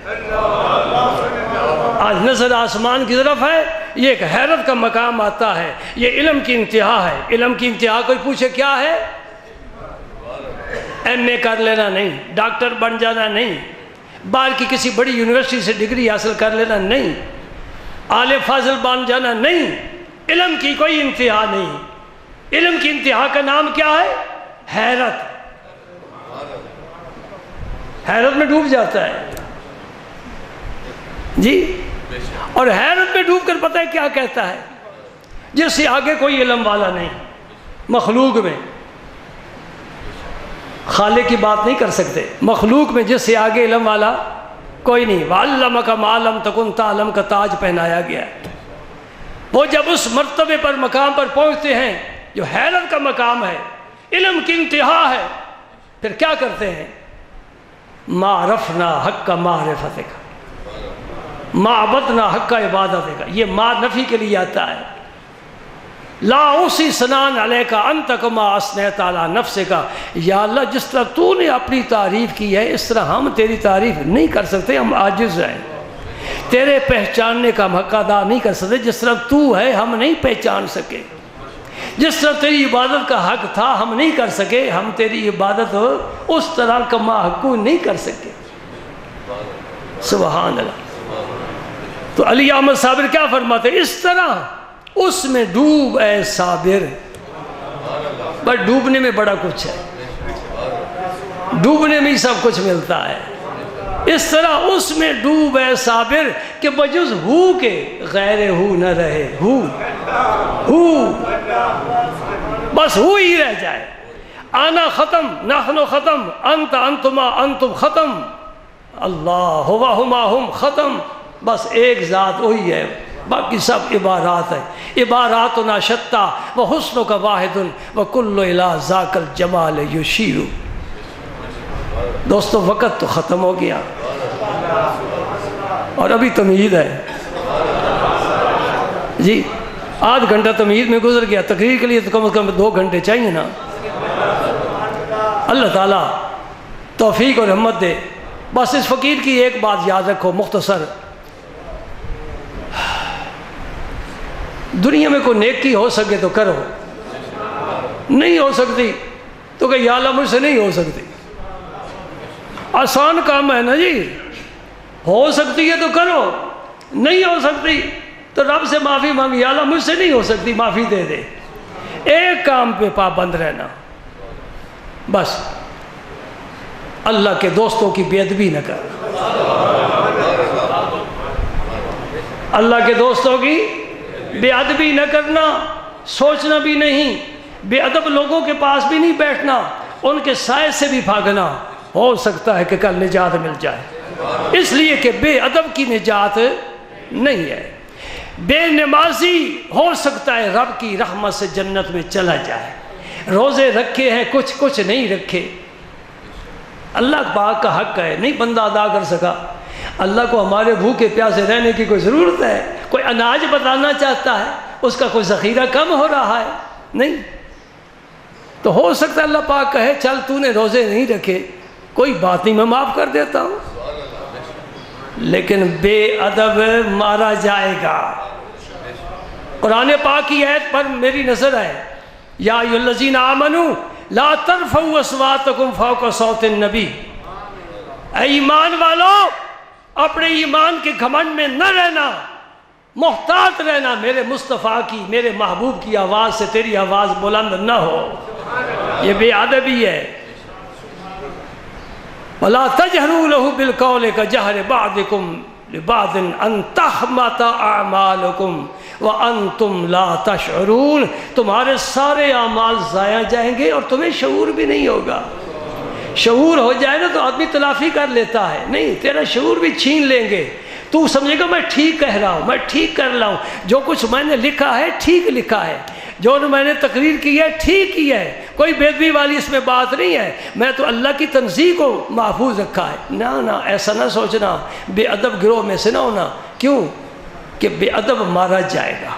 آج نظر آسمان کی طرف ہے، یہ ایک حیرت کا مقام آتا ہے، یہ علم کی انتہا ہے۔ علم کی انتہا کوئی پوچھے کیا ہے؟ ایم اے کر لینا نہیں، ڈاکٹر بن جانا نہیں، باہر کی کسی بڑی یونیورسٹی سے ڈگری حاصل کر لینا نہیں، عالم فاضل بن جانا نہیں۔ علم کی کوئی انتہا نہیں۔ علم کی انتہا کا نام کیا ہے؟ حیرت۔ حیرت میں ڈوب جاتا ہے جی، اور حیرت میں ڈوب کر پتہ ہے کیا کہتا ہے، جس سے آگے کوئی علم والا نہیں مخلوق میں، خالق کی بات نہیں کر سکتے، مخلوق میں جس سے آگے علم والا کوئی نہیں۔ وَعَلَّمَكَ مَا لَمْ تَكُنْ تَعْلَمْ کا تاج پہنایا گیا ہے۔ وہ جب اس مرتبے پر مقام پر پہنچتے ہیں جو حیرت کا مقام ہے، علم کی انتہا ہے، پھر کیا کرتے ہیں؟ مَعْرَفْنَا حَقَّ مَعْرِفَتِكَ، مَعْبَدْنَا حَقَّ عبادتِكَ، یہ ما نفی کے لیے آتا ہے۔ لا اسی سنان علیہ کا انت کما اسنیت علی نفس کا، یا اللہ جس طرح تو نے اپنی تعریف کی ہے اس طرح ہم تیری تعریف نہیں کر سکتے، ہم عاجز ہیں۔ تیرے پہچاننے کا ہم حق ادا نہیں کر سکتے، جس طرح تو ہے ہم نہیں پہچان سکے۔ جس طرح تیری عبادت کا حق تھا ہم نہیں کر سکے، ہم تیری عبادت اس طرح کما حقو نہیں کر سکے۔ سبحان اللہ۔ تو علی احمد صابر کیا فرماتے ہیں؟ اس طرح اس میں ڈوب اے صابر، بس ڈوبنے میں بڑا کچھ ہے، ڈوبنے میں ہی سب کچھ ملتا ہے۔ اس طرح اس میں ڈوب اے صابر کہ بجز ہو کے غیر ہو نہ رہے، ہو بس ہو ہی رہ جائے۔ آنا ختم، نحن ختم، انت انتما انتم ختم، اللہ ہوا ہما ہم ختم، بس ایک ذات وہی ہے، باقی سب عبارات ہیں۔ عباراتنا شتیٰ وحسنک واحد وکل الی ذاک الجمال یشیر۔ دوستو وقت تو ختم ہو گیا اور ابھی تمہید ہے جی، آدھ گھنٹہ تمہید میں گزر گیا، تقریر کے لیے تو کم از کم 2 گھنٹے چاہیے نا۔ اللہ تعالیٰ توفیق اور ہمت دے۔ بس اس فقیر کی ایک بات یاد رکھو مختصر، دنیا میں کوئی نیکی ہو سکے تو کرو، نہیں ہو سکتی تو کہ یا اللہ مجھ سے نہیں ہو سکتی۔ آسان کام ہے نا جی، ہو سکتی ہے تو کرو، نہیں ہو سکتی تو رب سے معافی مانگی، یا اللہ مجھ سے نہیں ہو سکتی، معافی دے دے۔ ایک کام پہ پابند رہنا، بس اللہ کے دوستوں کی بے ادبی نہ کر، اللہ کے دوستوں کی بے ادبی نہ کرنا، سوچنا بھی نہیں، بے ادب لوگوں کے پاس بھی نہیں بیٹھنا، ان کے سائے سے بھی بھاگنا، ہو سکتا ہے کہ کل نجات مل جائے، اس لیے کہ بے ادب کی نجات نہیں ہے۔ بے نمازی ہو سکتا ہے رب کی رحمت سے جنت میں چلا جائے، روزے رکھے ہیں کچھ نہیں رکھے، اللہ پاک کا حق ہے، نہیں بندہ ادا کر سکا۔ اللہ کو ہمارے بھوکے پیاسے رہنے کی کوئی ضرورت ہے؟ کوئی اناج بتانا چاہتا ہے، اس کا کوئی ذخیرہ کم ہو رہا ہے؟ نہیں، تو ہو سکتا ہے اللہ پاک کہے چل تو نے روزے نہیں رکھے، کوئی بات نہیں میں معاف کر دیتا ہوں، لیکن بے ادب مارا جائے گا۔ قرآن پاک کی آیت پر میری نظر ہے، یا ایھا الذین آمنوا لا ترفعوا اصواتکم فوق صوت النبی، اے ایمان والو اپنے ایمان کے گھمنڈ میں نہ رہنا، محتاط رہنا، میرے مصطفیٰ کی، میرے محبوب کی آواز سے تیری آواز بلند نہ ہو، یہ بے ادبی ہے۔ وَلَا تَجْهَرُوا لَهُ بِالْقَوْلِ كَجَهْرِ بَعْضِكُمْ لِبَعْضٍ أَن تَحْبَطَ أَعْمَالُكُمْ وَأَنْتُمْ لَا تَشْعُرُونَ، تمہارے سارے اعمال ضائع جائیں گے اور تمہیں شعور بھی نہیں ہوگا۔ شعور ہو جائے نا تو آدمی تلافی کر لیتا ہے، نہیں تیرا شعور بھی چھین لیں گے، تو سمجھے گا میں ٹھیک کہہ رہا ہوں، میں ٹھیک کر رہا ہوں، جو کچھ میں نے لکھا ہے ٹھیک لکھا ہے، جو میں نے تقریر کی ہے ٹھیک کی ہے، کوئی بے ادبی والی اس میں بات نہیں ہے، میں تو اللہ کی تنزیہ کو محفوظ رکھا ہے۔ نہ ایسا نہ سوچنا، بے ادب گروہ میں سے نہ ہونا، کیوں کہ بے ادب مارا جائے گا،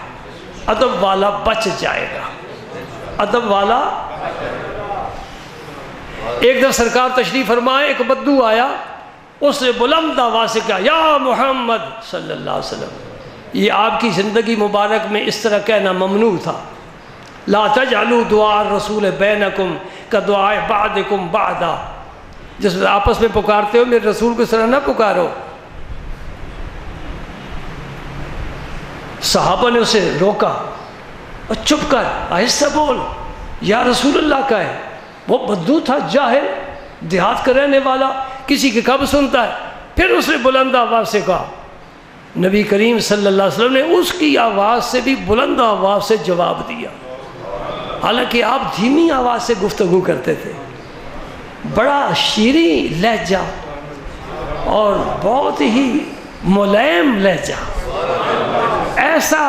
ادب والا بچ جائے گا، ادب والا۔ ایک دفعہ سرکار تشریف فرمائے، ایک بدو آیا، اس نے بلند آواز سے کہا یا محمد صلی اللہ علیہ وسلم۔ یہ آپ کی زندگی مبارک میں اس طرح کہنا ممنوع تھا، لا تجعلوا دعاء الرسول بینکم کدعاء بعضکم بعضا، جس میں آپس میں پکارتے ہو میرے رسول کو اس طرح نہ پکارو۔ صحابہ نے اسے روکا اور چپ کر آہستہ بول، یا رسول اللہ کا ہے۔ وہ بدو تھا، جاہل، دیہات کا رہنے والا، کسی کی کب سنتا ہے۔ پھر اس نے بلند آواز سے کہا، نبی کریم صلی اللہ علیہ وسلم نے اس کی آواز سے بھی بلند آواز سے جواب دیا، حالانکہ آپ دھیمی آواز سے گفتگو کرتے تھے، بڑا شیریں لہجہ اور بہت ہی ملائم لہجہ، ایسا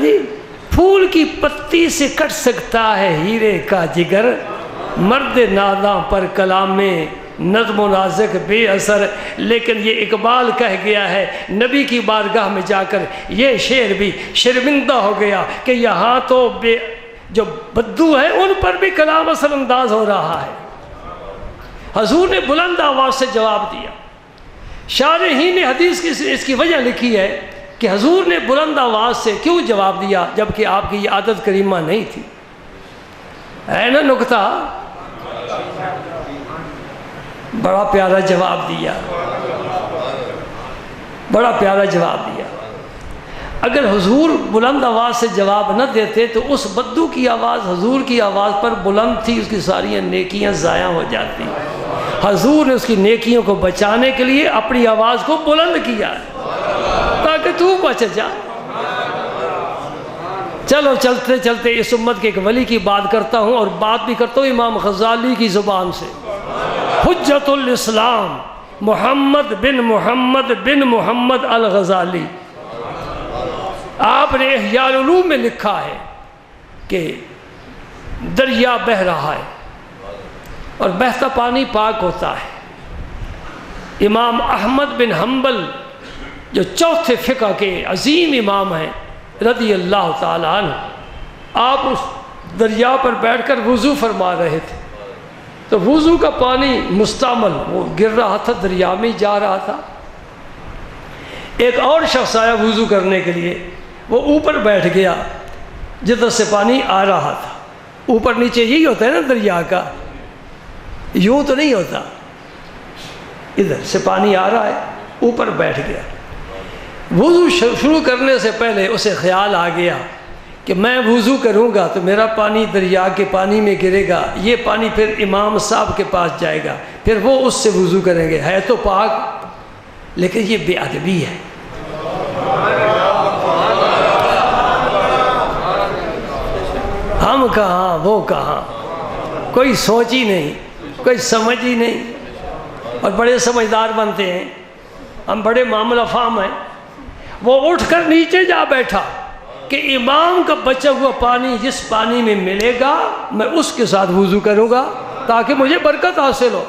جی پھول کی پتی سے کٹ سکتا ہے ہیرے کا جگر، مرد ناداں پر کلام میں نظم و نازک بے اثر۔ لیکن یہ اقبال کہہ گیا ہے نبی کی بارگاہ میں جا کر، یہ شعر بھی شرمندہ ہو گیا کہ یہاں تو جو بدو ہے ان پر بھی کلام اثر انداز ہو رہا ہے۔ حضور نے بلند آواز سے جواب دیا۔ شارحین نے حدیث کی اس کی وجہ لکھی ہے کہ حضور نے بلند آواز سے کیوں جواب دیا جبکہ آپ کی یہ عادت کریمہ نہیں تھی، ہے نا نکتہ؟ بڑا پیارا جواب دیا، بڑا پیارا جواب دیا. اگر حضور بلند آواز سے جواب نہ دیتے تو اس بدو کی آواز حضور کی آواز پر بلند تھی، اس کی ساری نیکیاں ضائع ہو جاتی. حضور نے اس کی نیکیوں کو بچانے کے لیے اپنی آواز کو بلند کیا تاکہ تو بچ جا. چلو چلتے چلتے اس امت کے ایک ولی کی بات کرتا ہوں، اور بات بھی کرتا ہوں امام غزالی کی زبان سے. حجت الاسلام محمد بن محمد الغزالی، آپ نے احیاء العلوم میں لکھا ہے کہ دریا بہہ رہا ہے اور بہتا پانی پاک ہوتا ہے. امام احمد بن حنبل جو چوتھے فقہ کے عظیم امام ہیں رضی اللہ تعالیٰ عنہ، آپ اس دریا پر بیٹھ کر وضو فرما رہے تھے. تو وضو کا پانی مستعمل وہ گر رہا تھا، دریا میں جا رہا تھا. ایک اور شخص آیا وضو کرنے کے لیے، وہ اوپر بیٹھ گیا جدھر سے پانی آ رہا تھا. اوپر نیچے یہی ہوتا ہے نا دریا کا، یوں تو نہیں ہوتا. ادھر سے پانی آ رہا ہے، اوپر بیٹھ گیا. وضو شروع کرنے سے پہلے اسے خیال آ گیا کہ میں وضو کروں گا تو میرا پانی دریا کے پانی میں گرے گا، یہ پانی پھر امام صاحب کے پاس جائے گا، پھر وہ اس سے وضو کریں گے. ہے تو پاک لیکن یہ بے ادبی ہے. ہم کہاں وہ کہاں، کوئی سوچ ہی نہیں، کوئی سمجھ ہی نہیں، اور بڑے سمجھدار بنتے ہیں. ہم بڑے معاملہ فہم ہیں. وہ اٹھ کر نیچے جا بیٹھا کہ امام کا بچا ہوا پانی جس پانی میں ملے گا میں اس کے ساتھ وضو کروں گا تاکہ مجھے برکت حاصل ہو.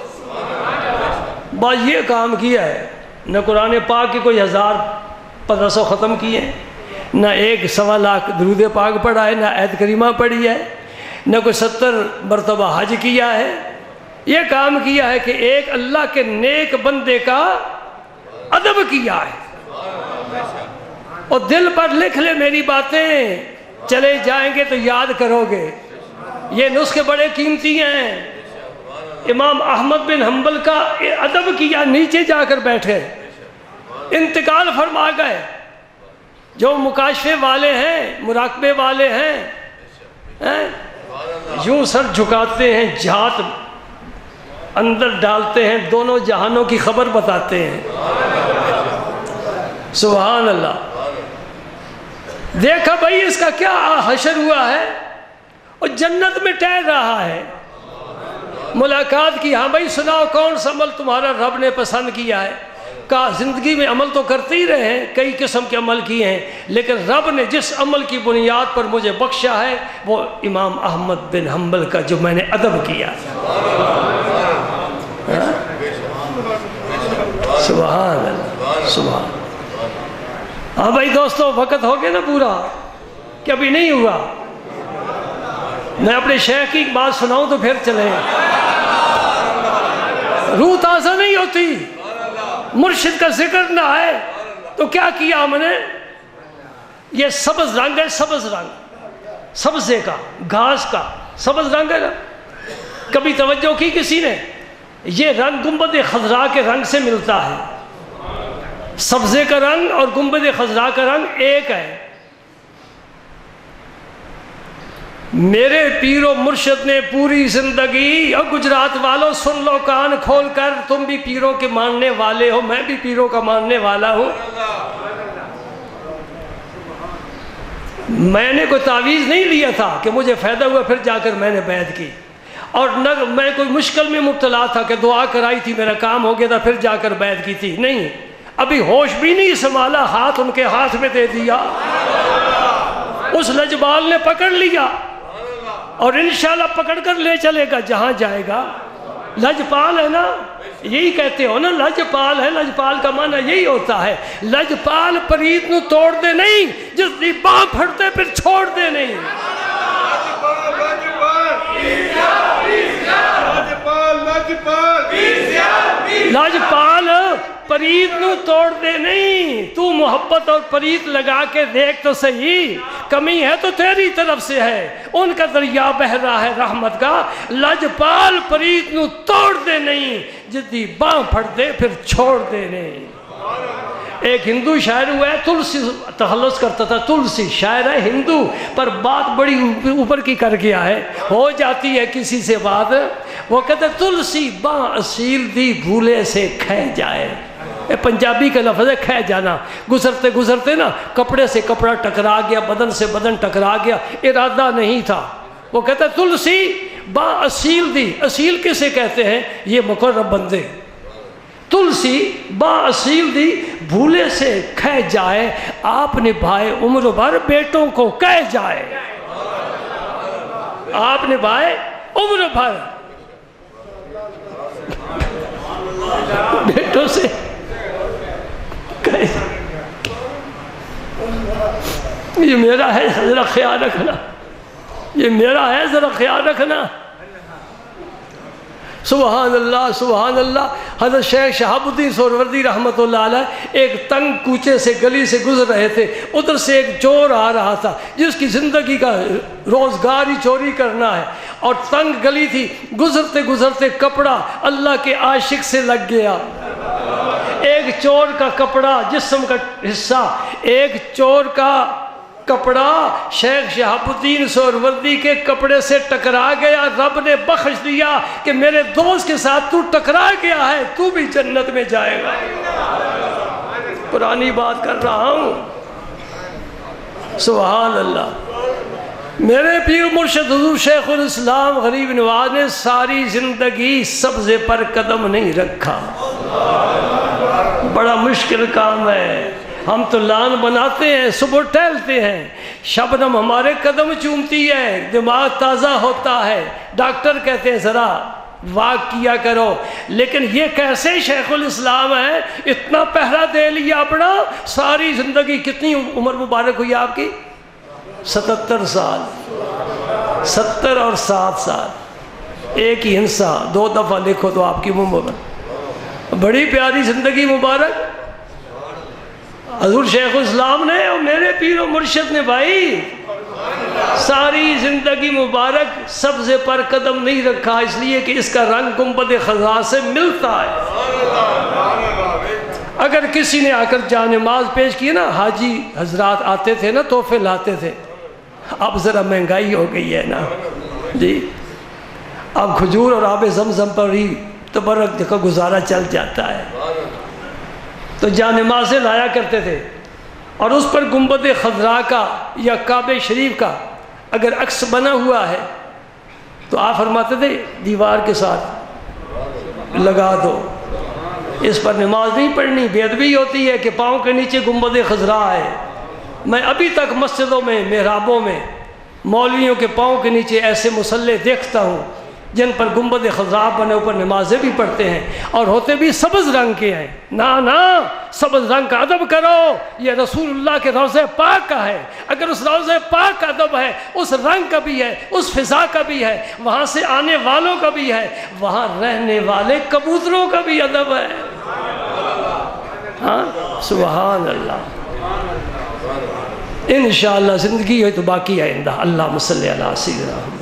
بس یہ کام کیا ہے. نہ قرآن پاک کے کوئی 1500 ختم کیے، نہ 1.25 لاکھ درود پاک پڑھا ہے، نہ آیت کریمہ پڑھی ہے، نہ کوئی 70 مرتبہ حج کیا ہے. یہ کام کیا ہے کہ ایک اللہ کے نیک بندے کا ادب کیا ہے. اور دل پر لکھ لے میری باتیں، چلے جائیں گے تو یاد کرو گے. یہ نسخے بڑے قیمتی ہیں. امام احمد بن حنبل کا ادب کیا، نیچے جا کر بیٹھے، انتقال فرما گئے. جو مکاشفے والے ہیں، مراقبے والے ہیں، یوں سر جھکاتے ہیں، جھات اندر ڈالتے ہیں، دونوں جہانوں کی خبر بتاتے ہیں. سبحان اللہ. دیکھا بھائی اس کا کیا حشر ہوا ہے، اور جنت میں ٹہل رہا ہے. ملاقات کی، ہاں بھائی سناؤ کون سا عمل تمہارا رب نے پسند کیا ہے. کہا زندگی میں عمل تو کرتے ہی رہے ہیں، کئی قسم کے عمل کیے ہیں، لیکن رب نے جس عمل کی بنیاد پر مجھے بخشا ہے وہ امام احمد بن حنبل کا جو میں نے ادب کیا. سبحان اللہ، سبحان. ہاں بھائی دوستو، وقت ہو گیا نا پورا کہ ابھی نہیں ہوا. میں اپنے شیخ کی بات سناؤں تو پھر چلیں. روح تازہ نہیں ہوتی، مرشد کا ذکر نہ ہے تو کیا کیا ہم نے. یہ سبز رنگ ہے، سبز رنگ، سبزے کا، گھاس کا سبز رنگ ہے نا. کبھی توجہ کی کسی نے؟ یہ رنگ گنبد خضراء کے رنگ سے ملتا ہے. سبزے کا رنگ اور گنبد خضراء کا رنگ ایک ہے. میرے پیر و مرشد نے پوری زندگی، اور گجرات والوں سن لو کان کھول کر، تم بھی پیروں کے ماننے والے ہو، میں بھی پیروں کا ماننے والا ہوں. میں نے کوئی تعویذ نہیں لیا تھا کہ مجھے فائدہ ہوا پھر جا کر میں نے بیعت کی، اور نہ میں کوئی مشکل میں مبتلا تھا کہ دعا کرائی تھی میرا کام ہو گیا تھا پھر جا کر بیعت کی تھی. نہیں، ابھی ہوش بھی نہیں سنبھالا، ہاتھ ان کے ہاتھ میں دے دیا. اس لجبال نے پکڑ لیا اور انشاءاللہ پکڑ کر لے چلے گا جہاں جائے گا. لجپال ہے نا، یہی کہتے ہو نا، لجپال ہے. لجپال کا معنی یہی ہوتا ہے، لجپال پریت نو توڑ دے نہیں، جس دی باں پھڑتے پھر چھوڑ دے نہیں. لجپال پریت نو توڑ دے نہیں. تو محبت اور پریت لگا کے دیکھ تو صحیح، کمی ہے تو تیری طرف سے ہے. ان کا دریا بہہ رہا ہے رحمت کا. لجپال پریت نو توڑ دے نہیں، جدی باں پھڑ دے پھر چھوڑ دے نہیں. ایک ہندو شاعر ہوا ہے، تلسی تخلص کرتا تھا، تلسی شاعر ہے ہندو، پر بات بڑی اوپر کی کر گیا ہے، ہو جاتی ہے کسی سے بات، وہ کہتا ہے تلسی باں اصیل دی بھولے سے کھہ جائے، یہ پنجابی کا لفظ ہے کھہ جانا، گزرتے گزرتے نا کپڑے سے کپڑا ٹکرا گیا، بدن سے بدن ٹکرا گیا، ارادہ نہیں تھا، وہ کہتا ہے تلسی باں اصیل دی، اصیل کسے کہتے ہیں؟ یہ مقرب بندے، تلسی باں اصیل دی بھولے سے کھہ جائے، آپ نبھائے عمر بھر بیٹوں کو کہہ جائے، آپ نبھائے عمر بھر بیٹوں سے کہہ، یہ میرا ہے ذرا خیال رکھنا، یہ میرا ہے ذرا خیال رکھنا۔ سبحان اللہ سبحان اللہ۔ حضرت شیخ شہاب الدین سہروردی رحمۃ اللہ علیہ ایک تنگ کوچے سے گلی سے گزر رہے تھے، ادھر سے ایک چور آ رہا تھا جس کی زندگی کا روزگار ہی چوری کرنا ہے، اور تنگ گلی تھی، گزرتے گزرتے کپڑا اللہ کے عاشق سے لگ گیا، ایک چور کا کپڑا جسم کا حصہ، ایک چور کا کپڑا شیخ شہاب الدین سہروردی کے کپڑے سے ٹکرا گیا، رب نے بخش دیا کہ میرے دوست کے ساتھ تو ٹکرا گیا ہے، تو بھی جنت میں جائے گا، پرانی بات کر رہا ہوں، سبحان اللہ۔ میرے پیر مرشد حضور شیخ الاسلام غریب نواز نے ساری زندگی سبزے پر قدم نہیں رکھا، بڑا مشکل کام ہے، ہم تو لان بناتے ہیں، صبح ٹہلتے ہیں، شبنم ہمارے قدم چومتی ہے، دماغ تازہ ہوتا ہے، ڈاکٹر کہتے ہیں ذرا واک کیا کرو، لیکن یہ کیسے شیخ الاسلام ہے، اتنا پہرا دے لیا اپنا، ساری زندگی، کتنی عمر مبارک ہوئی آپ کی؟ 77 سال، 70 اور 7 سال، ایک ہی ہنسا، 2 دفعہ لکھو تو آپ کی عمر، بڑی پیاری زندگی مبارک حضور شیخ الاسلام نے اور میرے پیر و مرشد نے بھائی ساری زندگی مبارک سبزے پر قدم نہیں رکھا، اس لیے کہ اس کا رنگ گنبد خضرا سے ملتا ہے۔ اگر کسی نے آ کر جانماز پیش کی نا، حاجی حضرات آتے تھے نا، تحفے لاتے تھے، اب ذرا مہنگائی ہو گئی ہے نا جی، اب کھجور اور آب زمزم پر ہی تبرک دیکھو گزارا چل جاتا ہے، تو جانمازیں لایا کرتے تھے، اور اس پر گنبد خضرا کا یا کعبہ شریف کا اگر عکس بنا ہوا ہے تو آپ فرماتے تھے دیوار کے ساتھ لگا دو، اس پر نماز نہیں پڑھنی، بے ادبی ہوتی ہے کہ پاؤں کے نیچے گنبد خضرا ہے۔ میں ابھی تک مسجدوں میں، محرابوں میں مولویوں کے پاؤں کے نیچے ایسے مصلے دیکھتا ہوں جن پر گنبد خضرا بنے، اوپر نمازیں بھی پڑھتے ہیں، اور ہوتے بھی سبز رنگ کے ہیں۔ نا سبز رنگ کا ادب کرو، یہ رسول اللہ کے روضہ پاک کا ہے، اگر اس روضہ پاک کا ادب ہے، اس رنگ کا بھی ہے، اس فضا کا بھی ہے، وہاں سے آنے والوں کا بھی ہے، وہاں رہنے والے کبوتروں کا بھی ادب ہے۔ ہاں سبحان اللہ۔ انشاءاللہ زندگی ہے تو باقی آئندہ۔ اللہم صلی علی سیدنا محمد۔